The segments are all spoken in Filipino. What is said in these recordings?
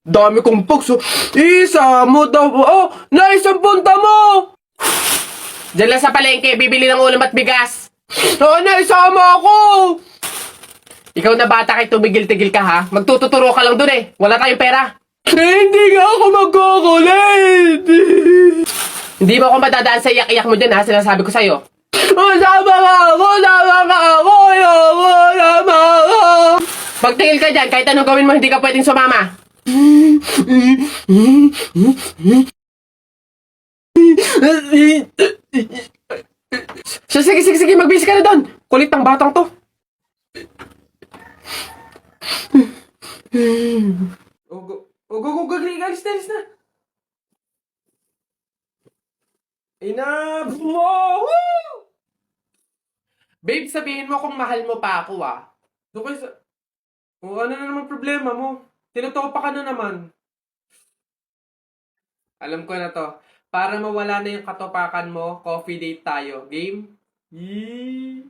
Dami kong box, oh. Isa mo daw, oh, naisang punta mo! Diyan lang sa palengke, bibili ng ulam at bigas. Oh, naisama ako! Ikaw na bata kay tumigil-tigil ka ha? Magtututuro ka lang dun eh. Wala tayong pera. Hindi nga ako magkukulit! Hindi mo ako madadaan sa iyak-iyak mo dyan ha, sinasabi ko sa'yo. Oh, sama ka ako! Sama ka ako! Ayoko! Sama ka! Pagtingil ka dyan, kahit anong gawin mo, hindi ka pwedeng sumama. Sige, magbihis ka na doon. Kulit ng batang to. Alis na. Enough! Woo! Babe, sabihin mo kung mahal mo pa ako ah. Doon kayo sa... Oh, ano na naman problema mo? Tinutopa ka na naman. Alam ko na to. Para mawala na yung katopakan mo, coffee date tayo. Game? Yee.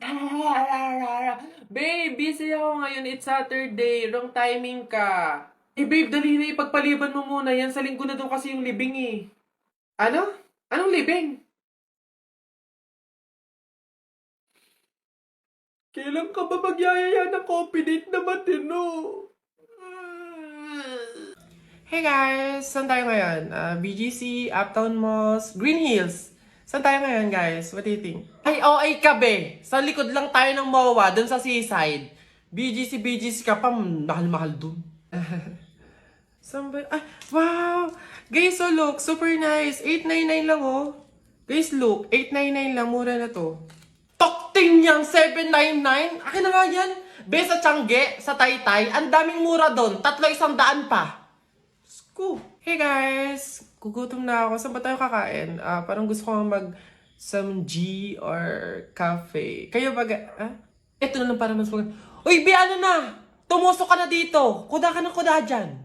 Babe, busy ako ngayon. It's Saturday. Wrong timing ka. Eh babe, dali na ipagpaliban mo muna yan. Sa linggo na doon kasi yung libing eh. Ano? Anong libing? Kailan ka ba magyayaya ng coffee date na matino? Hey guys! Saan tayo ngayon? BGC, Uptown Malls, Green Hills. Saan tayo ngayon guys? What do you think? Ay, OA ka be! Sa likod lang tayo ng MOA, dun sa seaside. BGC ka pa, mahal-mahal dun. Saan ba? Ay, wow! Guys, so look, super nice. 899 lang oh. Guys, look, 899 lang, mura na to. Tokting yang 799? Akin na nga yan. Be, sa Tiangge, sa Taytay, ang daming mura doon. 300 pa. Ko. Hey guys! Gugutom na ako. Saan ba tayo kakain? Parang gusto ko mag samji or cafe. Kayo ba? Ito na lang para mas mag... Uy, Bi, ano na? Tumusok ka na dito. Kuda ka ng kuda dyan.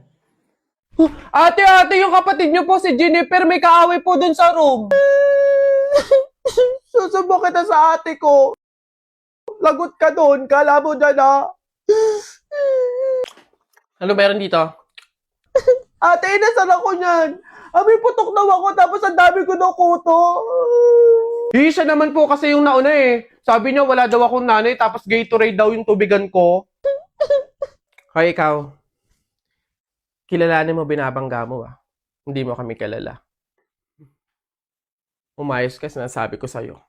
Ate, yung kapatid niyo po si Jennifer may kaaway po dun sa room. Susubo kita sa ate ko. Lagot ka dun. Kala mo dyan ha. Ano meron dito? Ate, nasaan ako niyan? May putok daw ako tapos ang dami ko daw kuto. Siya naman po kasi yung nauna eh. Sabi niya wala daw akong nanay tapos Gatorade daw yung tubigan ko. Hoy, ikaw. Kilalanin mo binabangga mo ah. Hindi mo kami kilala. Umayos ka, sinasabi ko sa'yo.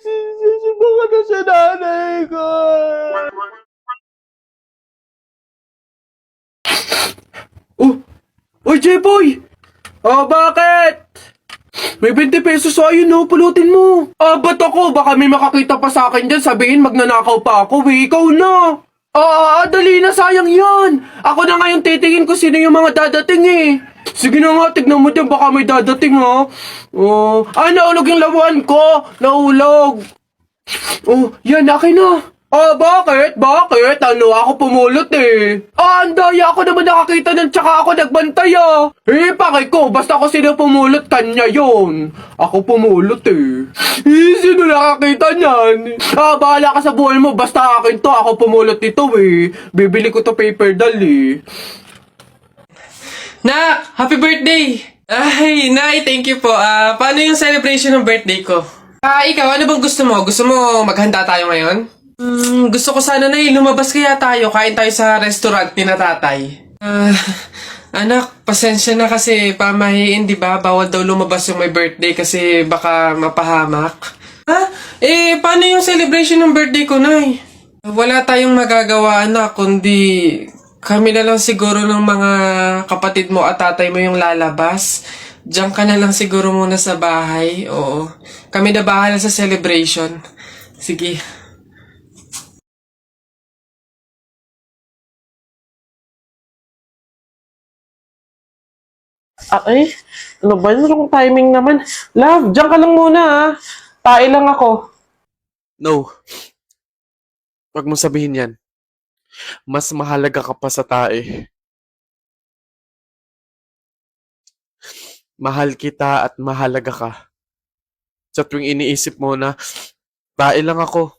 Susubo ka na sa nanay ko. Uy, J-Boy! Bakit? May 20 pesos sa'yo, no? Pulutin mo. Ba't ako? Baka may makakita pa sa akin dyan. Sabihin, magnanakaw pa ako. Ikaw na. Dali na. Sayang yan. Ako na ngayon titingin ko sino yung mga dadating eh. Sige na nga, tignan mo dyan. Baka may dadating, ha? Naulog yung lawan ko. Naulog. Yan, akin na. Bakit? Bakit? Ako pumulot eh. Ang daya ako naman nakakita ng tsaka ako nagbantay ah. Pakay ko, basta ako sino pumulot, kanya yon. Ako pumulot eh. Sino nakakita niyan? Bahala ka sa buhay mo, basta akin to, ako pumulot nito eh. Bibili ko to paper doll eh. Nak! Happy birthday! Ay, Nay, thank you po. Paano yung celebration ng birthday ko? Ikaw, ano bang gusto mo? Gusto mo maghanda tayo ngayon? Gusto ko sana na lumabas kaya tayo, kain tayo sa restaurant ni na tatay. Anak, pasensya na kasi pamahiin, di ba? Bawal daw lumabas yung may birthday kasi baka mapahamak. Paano yung celebration ng birthday ko, Nay? Wala tayong magagawa, anak, kundi kami na lang siguro ng mga kapatid mo at tatay mo yung lalabas. Diyan ka na lang siguro muna sa bahay, oo. Kami na bahala sa celebration. Sige. Ano ba yung timing naman? Love, diyan ka lang muna ha. Tae lang ako. No. Huwag mong sabihin yan. Mas mahalaga ka pa sa tae. Mahal kita at mahalaga ka. Sa tuwing iniisip mo na, tae lang ako.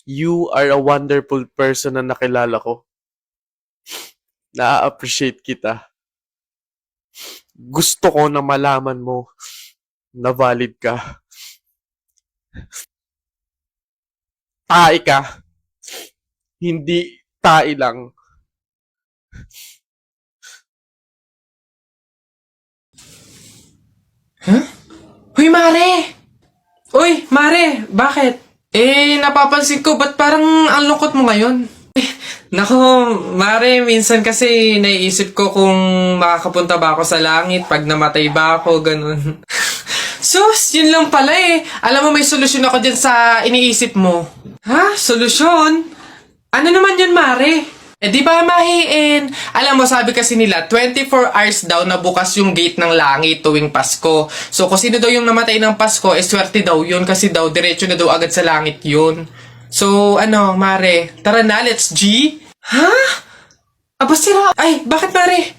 You are a wonderful person na nakilala ko. Na-appreciate kita. Gusto ko na malaman mo na valid ka. Tae ka. Hindi tae lang. Uy, Mare! Uy, Mare! Bakit? Napapansin ko, ba't parang ang lungkot mo ngayon? Nako, Mare, minsan kasi naiisip ko kung makakapunta ba ako sa langit pag namatay ba ako, ganun. Sus, yun lang pala eh. Alam mo, may solusyon ako dyan sa iniisip mo. Ha? Solusyon? Ano naman yun, Mare? Di ba mahiin? Alam mo, sabi kasi nila, 24 hours daw na bukas yung gate ng langit tuwing Pasko. So, kung sino daw yung namatay ng Pasko, swerte daw yun kasi daw, diretso na daw agad sa langit yun. So, Mare, tara na, let's G? Ha? Aba, sira. Ay, bakit, Mare?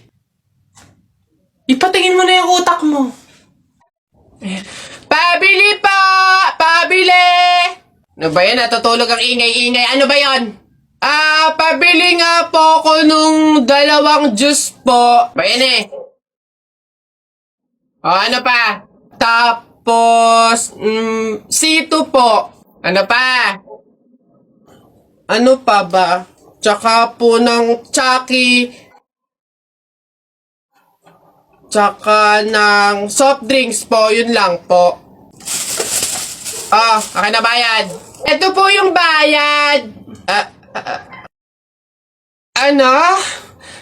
Ipatingin mo na yung utak mo. Pabili po! Pabili! Ano ba yan? Natutulog ang ingay-ingay. Ano ba yan? Pabili nga po ako nung 2 juice po. Ba yan eh? O, ano pa? Tapos, C2 po. Ano pa? Ano pa ba? Tsaka po ng Chucky. Tsaka ng soft drinks po. Yun lang po. Akin na bayad. Ito po yung bayad.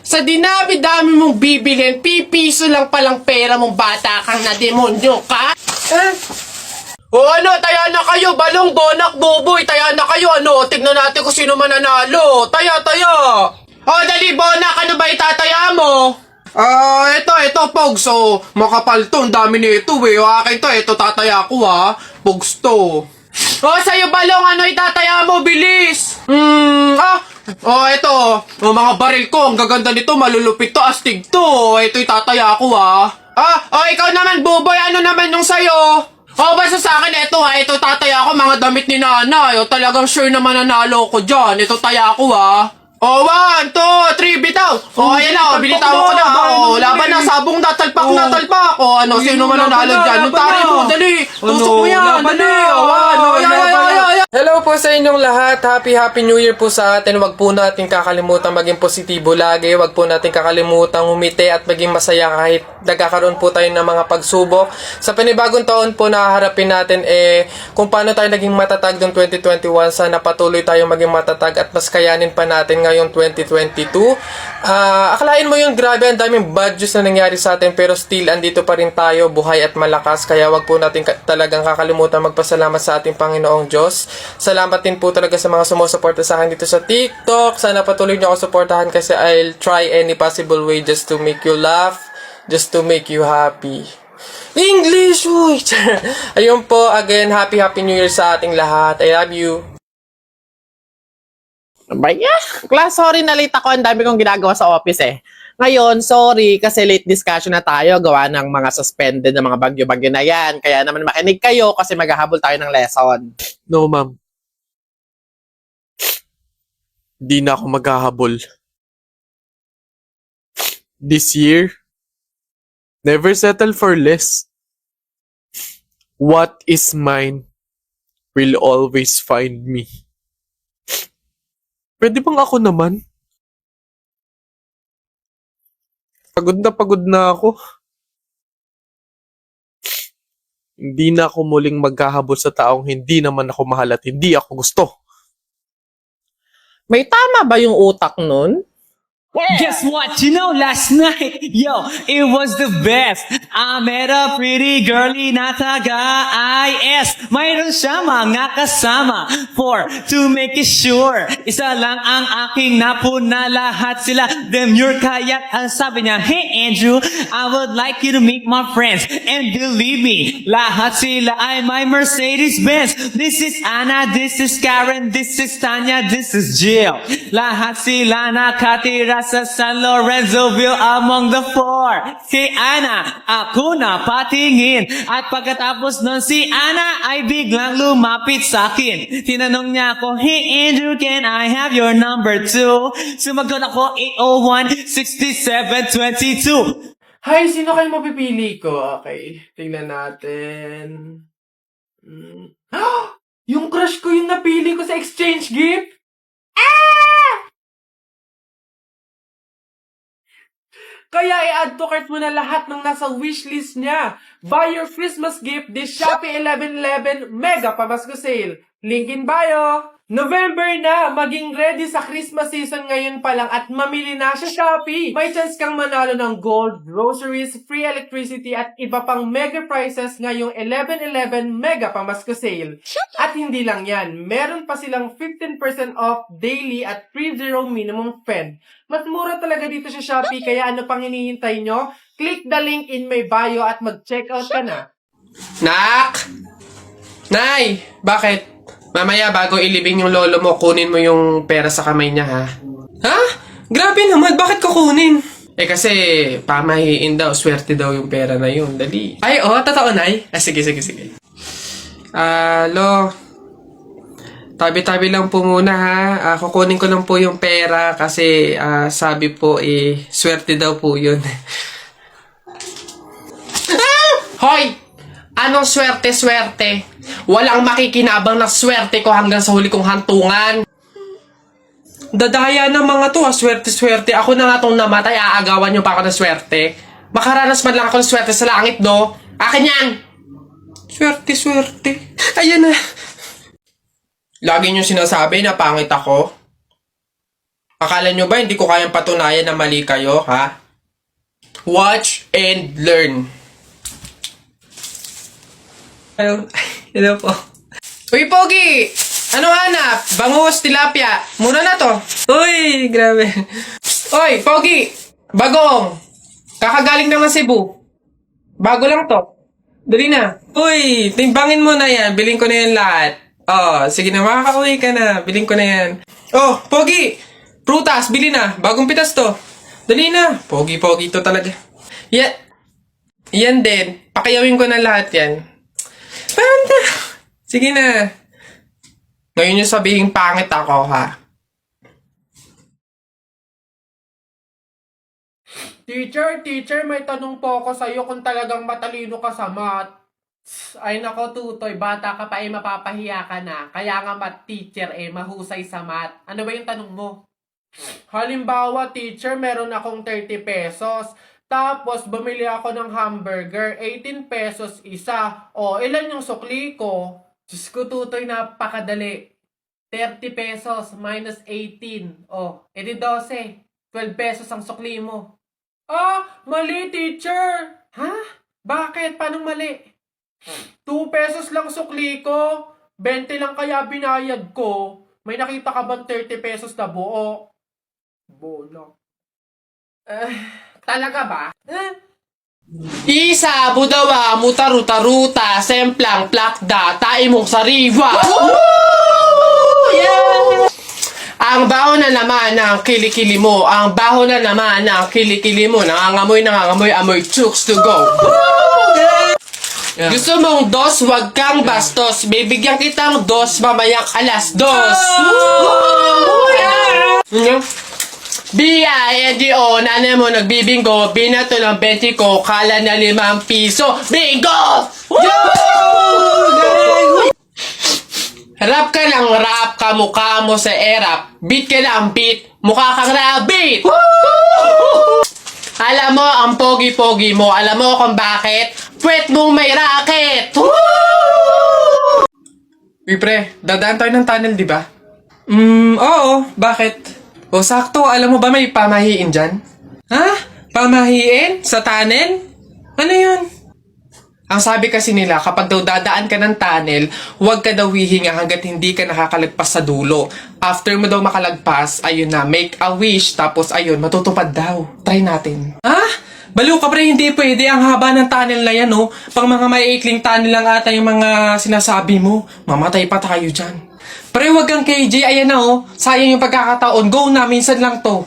Sa dinami-dami mong bibilhin, pipiso lang palang pera mong bata kang na demonyo ka? Taya na kayo, balong, bonak, buboy, taya na kayo, tignan natin kung sino mananalo. Taya. Dali, bonak, ano ba itataya mo? Ito, Pogs, makapal to, ang dami nito, akin to, ito tataya ko, Pogs to. Sa'yo, balong, ano itataya mo, bilis? Ito, mga baril ko, ang gaganda nito, malulupit to, astig to, ito itataya ko, ikaw naman, buboy, ano naman yung sa'yo? Basta sa akin, ito tataya ko, mga damit ni nanay, talagang sure na mananalo ko dyan, ito taya ko, 1, 2, 3, bitaw! Ayan na, binitawan ko na, laban na, sabong natalpak, sino mananalo dyan? Nung tari mo, dali, tusok mo yan, dali, Hello po sa inyong lahat. Happy New Year po sa atin. Huwag po natin kakalimutan maging positibo lagi. Huwag po natin kakalimutan umiti at maging masaya kahit nagkakaroon po tayo ng mga pagsubok. Sa panibagong taon po na haharapin natin kung paano tayo naging matatag noong 2021. Sana patuloy tayong maging matatag at mas kayanin pa natin ngayong 2022. Akalain mo yung grabe, ang daming bad news na nangyari sa atin pero still andito pa rin tayo, buhay at malakas. Kaya huwag po natin talagang kakalimutan magpasalamat sa ating Panginoong Diyos. Salamat din po talaga sa mga sumusuporta sa akin dito sa TikTok. Sana patuloy niyo ako suportahan kasi I'll try any possible way just to make you laugh, just to make you happy. English! Uy! Ayun po, again, happy New Year sa ating lahat. I love you. Class, sorry na late ako. Ang dami kong ginagawa sa office eh. Ngayon, sorry kasi late discussion na tayo gawa ng mga suspended na mga bagyo-bagyo na yan. Kaya naman makinig kayo kasi maghahabol tayo ng lesson. No, ma'am. Di na ako maghahabol. This year, never settle for less. What is mine will always find me. Pwede bang ako naman? Pagod na ako. Hindi na ako muling maghahabol sa taong hindi naman ako mahal at hindi ako gusto. May tama ba yung utak nun? Guess what? You know, last night, it was the best. I met a pretty girlie na taga-IS. Mayroon siya mga kasama. To make it sure, isa lang ang aking napuna, lahat sila demure. Kaya ang sabi niya, hey Andrew, I would like you to meet my friends. And believe me, lahat sila ay my Mercedes-Benz. This is Anna, this is Karen, this is Tanya, this is Jill. Lahat sila nakatira mula sa San Lorenzoville among the four. Si Ana, ako na patingin. At pagkatapos nun, si Ana ay biglang lumapit sa akin. Tinanong niya ako, "Hey Andrew, can I have your number too?" Sumagot ako, 801-6722. Hi, sino kayo mapipili ko? Okay, tingnan natin. Yung crush ko yung napili ko sa exchange gift? Kaya i-add to cart mo na lahat ng nasa wishlist niya. Buy your Christmas gift this Shopee 11/11 Mega Pamasko Sale. Link in bio. November na! Maging ready sa Christmas season ngayon pa lang at mamili na sa Shopee. May chance kang manalo ng gold, groceries, free electricity at iba pang mega prizes ngayong 11/11 Mega Pamasko Sale. At hindi lang yan, meron pa silang 15% off daily at 3-0 minimum spend. Mas mura talaga dito sa Shopee, kaya ano pang hinihintay nyo? Click the link in my bio at mag-checkout ka na. Nak! Nay! Bakit? Mamaya bago ilibing yung lolo mo, kunin mo yung pera sa kamay niya, ha? Ha? Grabe naman, bakit kukunin? Kasi pamahiin daw, swerte daw yung pera na yun. Dali. Ay, totoo, Nay? Sige. Lo, tabi-tabi lang po muna, ha? Kukunin ko lang po yung pera kasi sabi po, swerte daw po yun. Hoy! Anong swerte-swerte? Walang makikinabang na swerte ko hanggang sa huli kong hantungan. Dadaya ng mga to, swerte-swerte. Ako na nga tong namatay, aagawan nyo pa ako ng swerte. Makaranas man lang ako ng swerte sa langit, do. Akin yan! Swerte-swerte. Ayan na. Lagi nyo sinasabi na pangit ako. Akala nyo ba hindi ko kayang patunayan na mali kayo, ha? Watch and learn. Hello po. Uy, Pogi! Ano hanap? Bangus, tilapia. Mura na to. Uy, grabe. Uy, Pogi! Bagong! Kakagaling naman Cebu. Bago lang to. Dali na. Uy, timbangin mo na yan. Biling ko na yan lahat. Sige na, makakauwi ka na. Biling ko na yan. Pogi! Prutas, bili na. Bagong pitas to. Dali na. Pogi-pogi to talaga. Yan din. Pakiyawin ko na lahat yan. Panda! Sige na. Ngayon yung sabihin pangit ako, ha? Teacher, may tanong po ako sa'yo kung talagang matalino ka sa math. Ay nako, Tutoy, bata ka pa mapapahiya ka na. Kaya nga math teacher mahusay sa math. Ano ba yung tanong mo? Halimbawa, teacher, meron akong 30 pesos. Tapos, bumili ako ng hamburger, 18 pesos isa. Ilan yung sukli ko? Diyos ko, Tutoy, napakadali. 30 pesos minus 18. Edi 12. 12 pesos ang sukli mo. Mali, teacher. Ha? Bakit? Paano mali? 2 pesos lang sukli ko. 20 lang kaya binayad ko. May nakita ka bang 30 pesos na buo? Bola. Talaga ba? Isa, budawa, mutaruta-ruta, semplang, plakda, taimong sariwa. Yeah! Ang baho na naman ng kilikili mo. Ang baho na naman ng kilikili mo. Nangangamoy, amoy chooks to go. Yeah. Gusto mong dos, wag kang bastos. Bibigyan kitang dos, mamayang alas dos. B-I-N-G-O, nanay mo nagbibingo, binato ng 20 ko, kala na 5 piso. Bingo! Rap ka ng rap, kamukha mo sa erap. Beat ka ng beat, mukha kang rabbit. Alam mo, ang pogi-pogi mo, alam mo kung bakit? Pwet mong may racket. Uy pre, dadaan tayo ng tunnel, di ba? Oo, bakit? Sakto, alam mo ba may pamahiin dyan? Ha? Pamahiin? Sa tunnel? Ano yun? Ang sabi kasi nila, kapag daw dadaan ka ng tunnel, huwag ka daw hihinga hanggat hindi ka nakakalagpas sa dulo. After mo daw makalagpas, ayun na, make a wish, tapos ayun, matutupad daw. Try natin. Ha? Baliw ka pre, hindi pwede. Ang haba ng tunnel na yan, oh. Pang mga maiikling tunnel lang ata yung mga sinasabi mo. Mamatay pa tayo dyan. Pre, wag kang KJ, ayan na oh. Sayang yung pagkakataon. Go na, minsan lang to.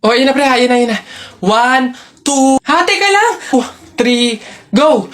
Oh, yun na pre, yun na. 1, 2, hati ka lang! 3, go!